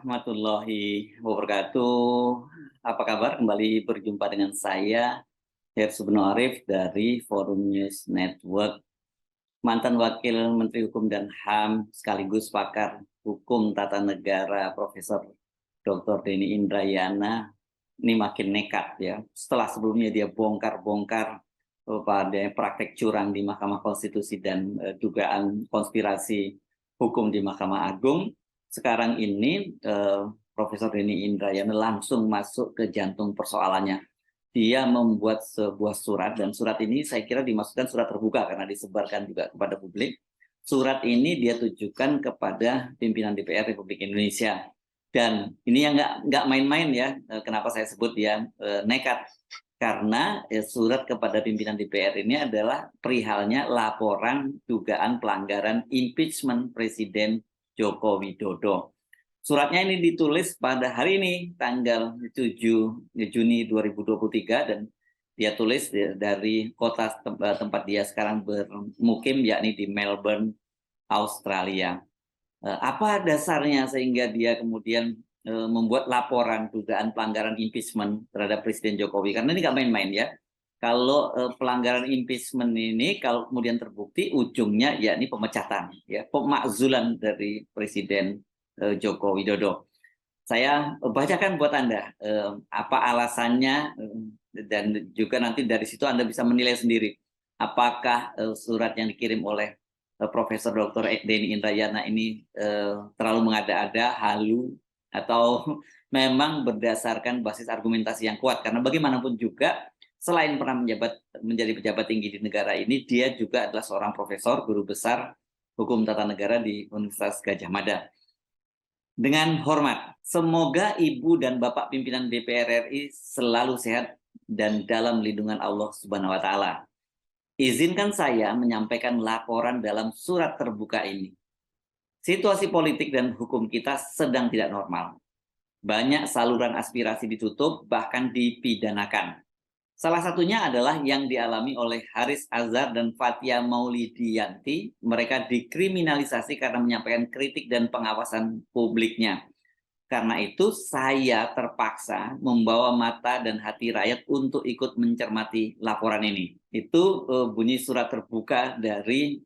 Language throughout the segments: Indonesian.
warahmatullahi wabarakatuh. Apa kabar? Kembali berjumpa dengan saya, Hersubno Arif dari Forum News Network, mantan Wakil Menteri Hukum dan HAM sekaligus pakar hukum tata negara Profesor Dr. Denny Indrayana. Ini makin nekat ya. Setelah sebelumnya dia bongkar-bongkar pada praktek curang di Mahkamah Konstitusi dan dugaan konspirasi hukum di Mahkamah Agung. Sekarang ini Profesor Denny Indrayana langsung masuk ke jantung persoalannya. Dia membuat sebuah surat, dan surat ini saya kira dimaksudkan surat terbuka karena disebarkan juga kepada publik. Surat ini dia tujukan kepada pimpinan DPR Republik Indonesia. Dan ini yang nggak main-main ya. Kenapa saya sebut dia nekat? Karena surat kepada pimpinan DPR ini adalah perihalnya laporan dugaan pelanggaran impeachment Presiden Joko Widodo. Suratnya ini ditulis pada hari ini, tanggal 7 Juni 2023, dan dia tulis dari kota tempat dia sekarang bermukim, yakni di Melbourne, Australia. Apa dasarnya sehingga dia kemudian membuat laporan dugaan pelanggaran impeachment terhadap Presiden Jokowi? Karena ini nggak main-main ya. Kalau pelanggaran impeachment ini kalau kemudian terbukti, ujungnya yakni pemecatan, ya, pemakzulan dari Presiden Joko Widodo. Saya bacakan buat Anda apa alasannya, dan juga nanti dari situ Anda bisa menilai sendiri apakah surat yang dikirim oleh Profesor Dr. Denny Indrayana ini terlalu mengada-ada, halu, atau memang berdasarkan basis argumentasi yang kuat. Karena bagaimanapun juga, selain pernah menjadi pejabat tinggi di negara ini, dia juga adalah seorang profesor, guru besar hukum tata negara di Universitas Gadjah Mada. Dengan hormat, semoga Ibu dan Bapak pimpinan DPR RI selalu sehat dan dalam lindungan Allah Subhanahu wa Ta'ala. Izinkan saya menyampaikan laporan dalam surat terbuka ini. Situasi politik dan hukum kita sedang tidak normal. Banyak saluran aspirasi ditutup, bahkan dipidanakan. Salah satunya adalah yang dialami oleh Haris Azhar dan Fathia Maulidiyanti. Mereka dikriminalisasi karena menyampaikan kritik dan pengawasan publiknya. Karena itu saya terpaksa membawa mata dan hati rakyat untuk ikut mencermati laporan ini. Itu bunyi surat terbuka dari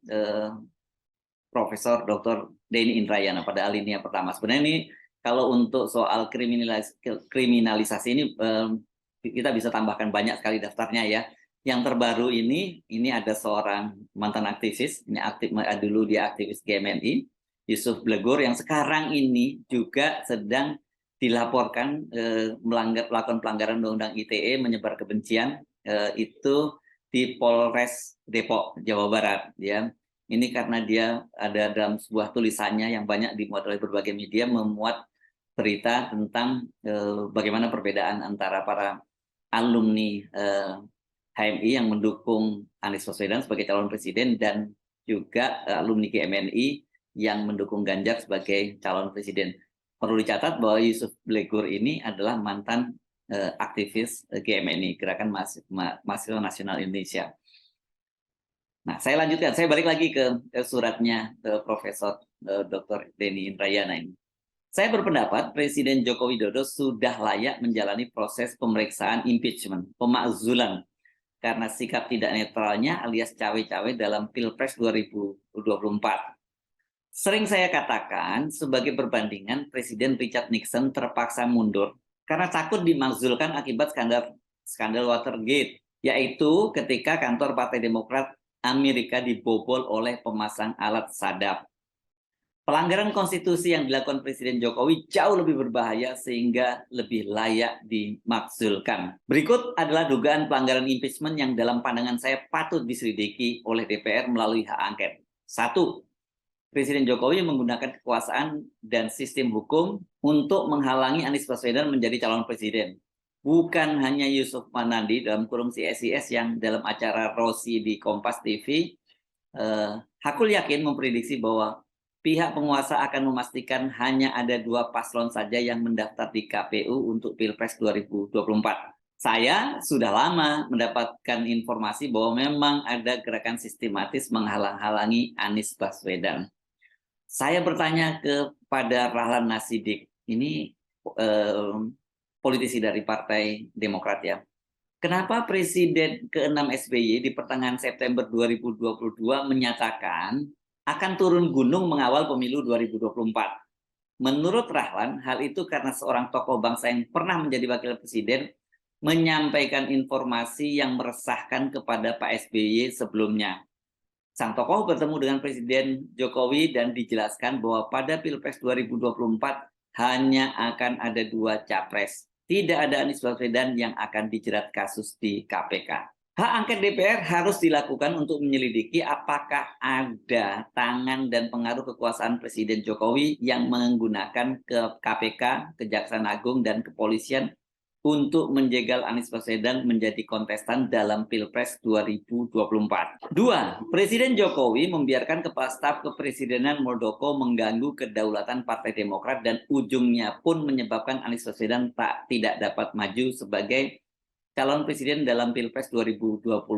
Profesor Dr. Denny Indrayana pada alinea pertama. Sebenarnya ini kalau untuk soal kriminalisasi ini kita bisa tambahkan banyak sekali daftarnya ya. Yang terbaru ini ada seorang mantan aktivis, ini dulu dia aktivis GMNI, Yusuf Blegur, yang sekarang ini juga sedang dilaporkan melakukan pelanggaran undang-undang ITE, menyebar kebencian, itu di Polres Depok, Jawa Barat. Ya. Ini karena dia ada dalam sebuah tulisannya yang banyak dimuat oleh berbagai media, memuat berita tentang bagaimana perbedaan antara para alumni HMI yang mendukung Anies Baswedan sebagai calon presiden dan juga alumni GMNI yang mendukung Ganjar sebagai calon presiden. Perlu dicatat bahwa Yusuf Blegur ini adalah mantan aktivis GMNI, Gerakan Mahasiswa Nasional Indonesia. Nah, saya lanjutkan. Saya balik lagi ke suratnya Profesor Dr. Denny Indrayana ini. Saya berpendapat Presiden Joko Widodo sudah layak menjalani proses pemeriksaan impeachment, pemakzulan, karena sikap tidak netralnya alias cawe-cawe dalam Pilpres 2024. Sering saya katakan, sebagai perbandingan, Presiden Richard Nixon terpaksa mundur karena takut dimakzulkan akibat skandal Watergate, yaitu ketika kantor Partai Demokrat Amerika dibobol oleh pemasang alat sadap. Pelanggaran konstitusi yang dilakukan Presiden Jokowi jauh lebih berbahaya sehingga lebih layak dimakzulkan. Berikut adalah dugaan pelanggaran impeachment yang dalam pandangan saya patut diselidiki oleh DPR melalui hak angket. 1. Presiden Jokowi menggunakan kekuasaan dan sistem hukum untuk menghalangi Anies Baswedan menjadi calon presiden. Bukan hanya Yusuf Manandi dalam kurung CSIS yang dalam acara Rossi di Kompas TV, Hakul yakin memprediksi bahwa pihak penguasa akan memastikan hanya ada 2 paslon saja yang mendaftar di KPU untuk Pilpres 2024. Saya sudah lama mendapatkan informasi bahwa memang ada gerakan sistematis menghalang-halangi Anies Baswedan. Saya bertanya kepada Rahlan Nasidik, ini politisi dari Partai Demokrat ya. Kenapa Presiden ke-6 SBY di pertengahan September 2022 menyatakan akan turun gunung mengawal pemilu 2024? Menurut Rahlan, hal itu karena seorang tokoh bangsa yang pernah menjadi wakil presiden menyampaikan informasi yang meresahkan kepada Pak SBY sebelumnya. Sang tokoh bertemu dengan Presiden Jokowi dan dijelaskan bahwa pada Pilpres 2024 hanya akan ada 2 capres. Tidak ada Anies Baswedan yang akan dijerat kasus di KPK. Hak angket DPR harus dilakukan untuk menyelidiki apakah ada tangan dan pengaruh kekuasaan Presiden Jokowi yang menggunakan ke KPK, Kejaksaan Agung, dan Kepolisian untuk menjegal Anies Baswedan menjadi kontestan dalam Pilpres 2024. 2. Presiden Jokowi membiarkan Kepala Staf Kepresidenan Muldoko mengganggu kedaulatan Partai Demokrat dan ujungnya pun menyebabkan Anies Baswedan tidak dapat maju sebagai calon presiden dalam Pilpres 2024.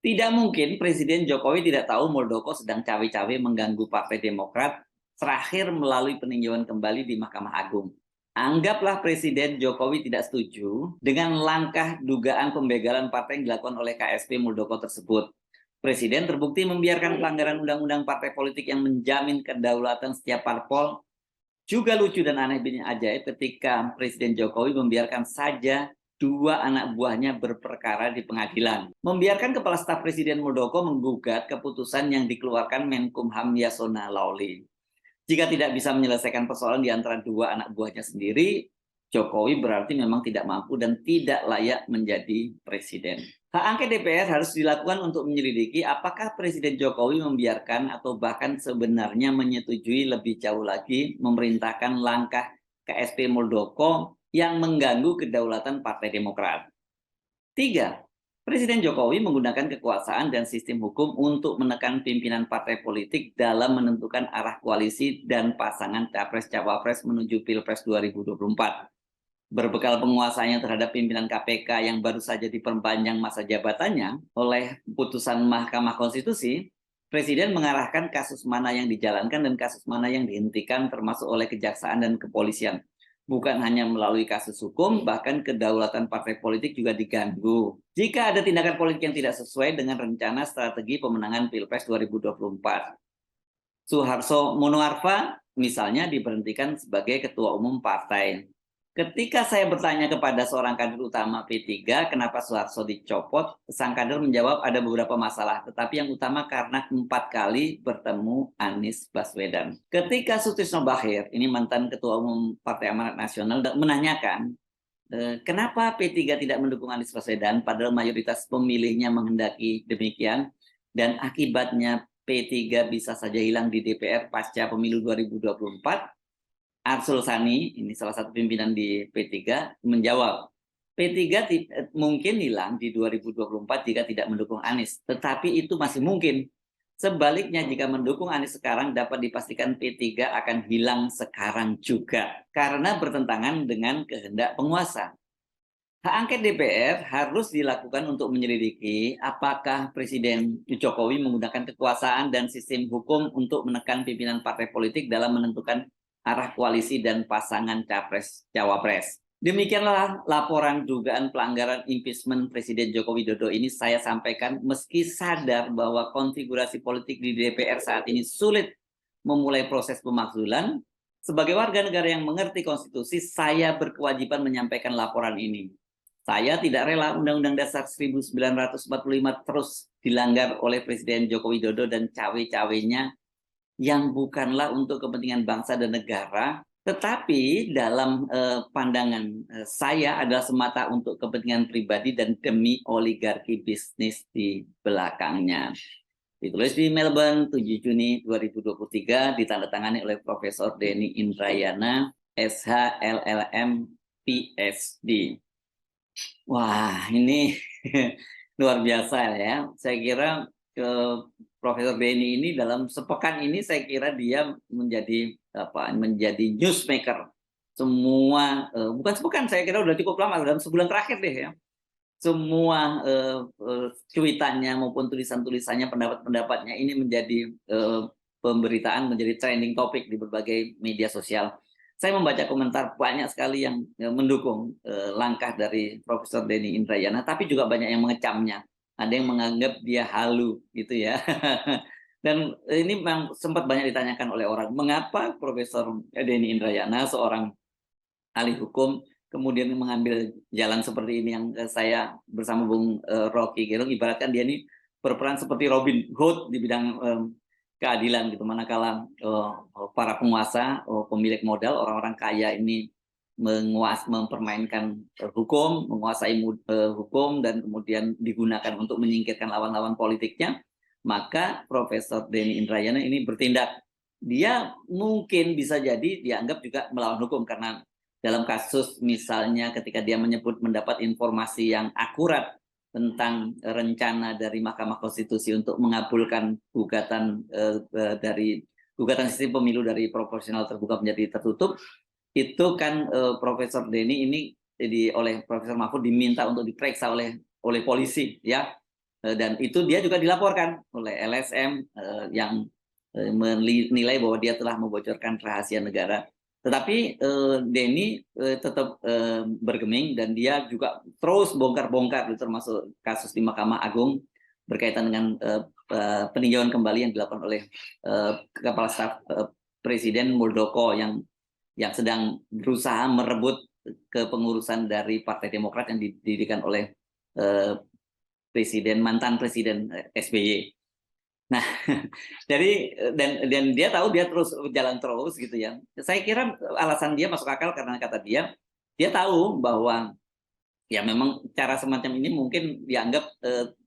Tidak mungkin Presiden Jokowi tidak tahu Muldoko sedang cawe-cawe mengganggu Partai Demokrat terakhir melalui peninjauan kembali di Mahkamah Agung. Anggaplah Presiden Jokowi tidak setuju dengan langkah dugaan pembegalan partai yang dilakukan oleh KSP Muldoko tersebut. Presiden terbukti membiarkan pelanggaran undang-undang partai politik yang menjamin kedaulatan setiap parpol. Juga lucu dan aneh bin ajaib ketika Presiden Jokowi membiarkan saja 2 anak buahnya berperkara di pengadilan. Membiarkan Kepala Staf Presiden Muldoko menggugat keputusan yang dikeluarkan Menkumham Yasona Lawli. Jika tidak bisa menyelesaikan persoalan di antara 2 anak buahnya sendiri, Jokowi berarti memang tidak mampu dan tidak layak menjadi presiden. Hak angket DPR harus dilakukan untuk menyelidiki apakah Presiden Jokowi membiarkan atau bahkan sebenarnya menyetujui lebih jauh lagi memerintahkan langkah KSP Muldoko yang mengganggu kedaulatan Partai Demokrat. 3. Presiden Jokowi menggunakan kekuasaan dan sistem hukum untuk menekan pimpinan partai politik dalam menentukan arah koalisi dan pasangan capres-cawapres menuju Pilpres 2024. Berbekal penguasanya terhadap pimpinan KPK yang baru saja diperpanjang masa jabatannya oleh putusan Mahkamah Konstitusi, Presiden mengarahkan kasus mana yang dijalankan dan kasus mana yang dihentikan termasuk oleh Kejaksaan dan Kepolisian. Bukan hanya melalui kasus hukum, bahkan kedaulatan partai politik juga diganggu. Jika ada tindakan politik yang tidak sesuai dengan rencana strategi pemenangan Pilpres 2024. Suharto Monoarfa misalnya diberhentikan sebagai ketua umum partai. Ketika saya bertanya kepada seorang kader utama P3, kenapa Suharto dicopot, sang kader menjawab ada beberapa masalah, tetapi yang utama karena 4 kali bertemu Anies Baswedan. Ketika Sutrisno Bachir, ini mantan ketua umum Partai Amanat Nasional, menanyakan kenapa P3 tidak mendukung Anies Baswedan, padahal mayoritas pemilihnya menghendaki demikian, dan akibatnya P3 bisa saja hilang di DPR pasca pemilu 2024, Arsul Sani, ini salah satu pimpinan di P3, menjawab, P3 mungkin hilang di 2024 jika tidak mendukung Anies, tetapi itu masih mungkin. Sebaliknya, jika mendukung Anies sekarang, dapat dipastikan P3 akan hilang sekarang juga, karena bertentangan dengan kehendak penguasa. Hak angket DPR harus dilakukan untuk menyelidiki apakah Presiden Jokowi menggunakan kekuasaan dan sistem hukum untuk menekan pimpinan partai politik dalam menentukan arah koalisi dan pasangan capres-cawapres. Demikianlah laporan dugaan pelanggaran impeachment Presiden Joko Widodo ini saya sampaikan meski sadar bahwa konfigurasi politik di DPR saat ini sulit memulai proses pemakzulan. Sebagai warga negara yang mengerti konstitusi, saya berkewajiban menyampaikan laporan ini. Saya tidak rela Undang-Undang Dasar 1945 terus dilanggar oleh Presiden Joko Widodo dan cawe-cawenya yang bukanlah untuk kepentingan bangsa dan negara, tetapi dalam pandangan saya adalah semata untuk kepentingan pribadi dan demi oligarki bisnis di belakangnya. Ditulis di Melbourne 7 Juni 2023, ditandatangani oleh Profesor Denny Indrayana, SH LLM PhD. Wah, ini luar biasa ya. Saya kira Profesor Denny ini dalam sepekan ini saya kira dia menjadi newsmaker. Semua bukan sepekan, saya kira udah cukup lama, dalam sebulan terakhir deh ya. Semua cuitannya maupun tulisan-tulisannya, pendapat-pendapatnya ini menjadi pemberitaan, menjadi trending topik di berbagai media sosial. saya membaca komentar banyak sekali yang mendukung langkah dari Profesor Denny Indrayana, tapi juga banyak yang mengecamnya. Ada yang menganggap dia halu gitu ya. Dan ini memang sempat banyak ditanyakan oleh orang, mengapa Profesor Denny Indrayana, seorang ahli hukum, kemudian mengambil jalan seperti ini yang saya bersama Bung Rocky Gerung ibaratkan dia ini berperan seperti Robin Hood di bidang keadilan gitu, manakala para penguasa, pemilik modal, orang-orang kaya ini mempermainkan hukum, menguasai hukum, dan kemudian digunakan untuk menyingkirkan lawan-lawan politiknya, maka Profesor Denny Indrayana ini bertindak. Dia mungkin bisa jadi dianggap juga melawan hukum, karena dalam kasus misalnya ketika dia menyebut mendapat informasi yang akurat tentang rencana dari Mahkamah Konstitusi untuk mengabulkan gugatan dari gugatan sistem pemilu dari proporsional terbuka menjadi tertutup, itu kan Profesor Denny ini oleh Profesor Mahfud diminta untuk diperiksa oleh polisi ya, dan itu dia juga dilaporkan oleh LSM yang menilai bahwa dia telah membocorkan rahasia negara. Tetapi Denny tetap bergeming, dan dia juga terus bongkar-bongkar, termasuk kasus di Mahkamah Agung berkaitan dengan peninjauan kembali yang dilakukan oleh Kepala Staf Presiden Muldoko yang sedang berusaha merebut kepengurusan dari Partai Demokrat yang didirikan oleh mantan Presiden SBY. Nah, jadi dan dia tahu dia terus jalan terus gitu ya. Saya kira alasan dia masuk akal karena kata dia tahu bahwa ya memang cara semacam ini mungkin dianggap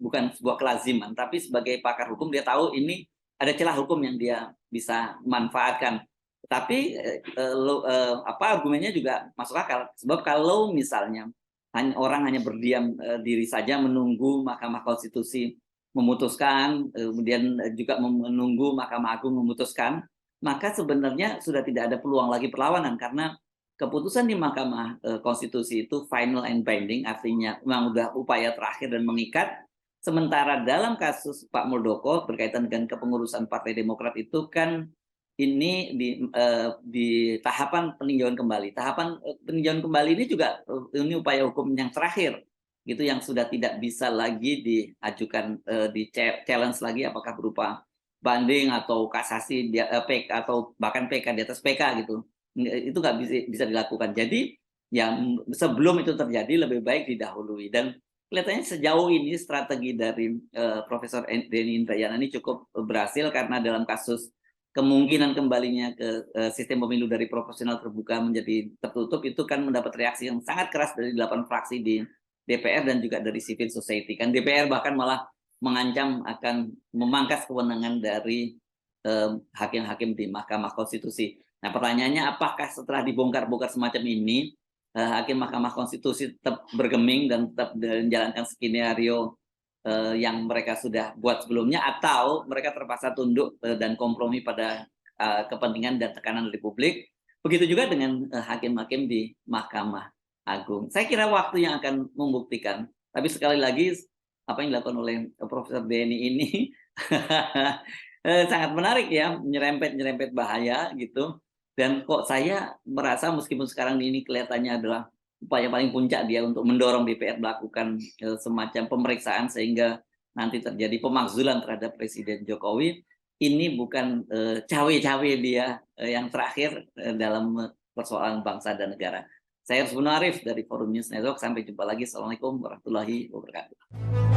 bukan sebuah kelaziman, tapi sebagai pakar hukum dia tahu ini ada celah hukum yang dia bisa manfaatkan. Tapi argumennya juga masuk akal. Sebab kalau misalnya orang hanya berdiam diri saja menunggu Mahkamah Konstitusi memutuskan, kemudian juga menunggu Mahkamah Agung memutuskan, maka sebenarnya sudah tidak ada peluang lagi perlawanan, karena keputusan di Mahkamah Konstitusi itu final and binding, artinya memang sudah upaya terakhir dan mengikat. Sementara dalam kasus Pak Muldoko berkaitan dengan kepengurusan Partai Demokrat itu kan ini di tahapan peninjauan kembali. Tahapan peninjauan kembali ini juga ini upaya hukum yang terakhir gitu, yang sudah tidak bisa lagi diajukan, di challenge lagi, apakah berupa banding atau kasasi PK atau bahkan PK di atas PK gitu. Itu nggak bisa dilakukan. Jadi yang sebelum itu terjadi lebih baik didahului, dan kelihatannya sejauh ini strategi dari Profesor Denny Indrayana ini cukup berhasil, karena dalam kasus kemungkinan kembalinya ke sistem pemilu dari proporsional terbuka menjadi tertutup itu kan mendapat reaksi yang sangat keras dari 8 fraksi di DPR dan juga dari civil society. Kan DPR bahkan malah mengancam akan memangkas kewenangan dari hakim-hakim di Mahkamah Konstitusi. Nah, pertanyaannya apakah setelah dibongkar-bongkar semacam ini, hakim Mahkamah Konstitusi tetap bergeming dan tetap menjalankan skenario yang mereka sudah buat sebelumnya, atau mereka terpaksa tunduk dan kompromi pada kepentingan dan tekanan dari publik. Begitu juga dengan hakim-hakim di Mahkamah Agung. Saya kira waktu yang akan membuktikan. Tapi sekali lagi apa yang dilakukan oleh Profesor Denny ini sangat menarik ya, nyerempet bahaya gitu. Dan kok saya merasa meskipun sekarang ini kelihatannya adalah upaya paling puncak dia untuk mendorong DPR melakukan semacam pemeriksaan sehingga nanti terjadi pemakzulan terhadap Presiden Jokowi, ini bukan cawe-cawe dia yang terakhir dalam persoalan bangsa dan negara. Saya Hersubun Arif dari Forum News Network. Sampai jumpa lagi. Assalamualaikum warahmatullahi wabarakatuh.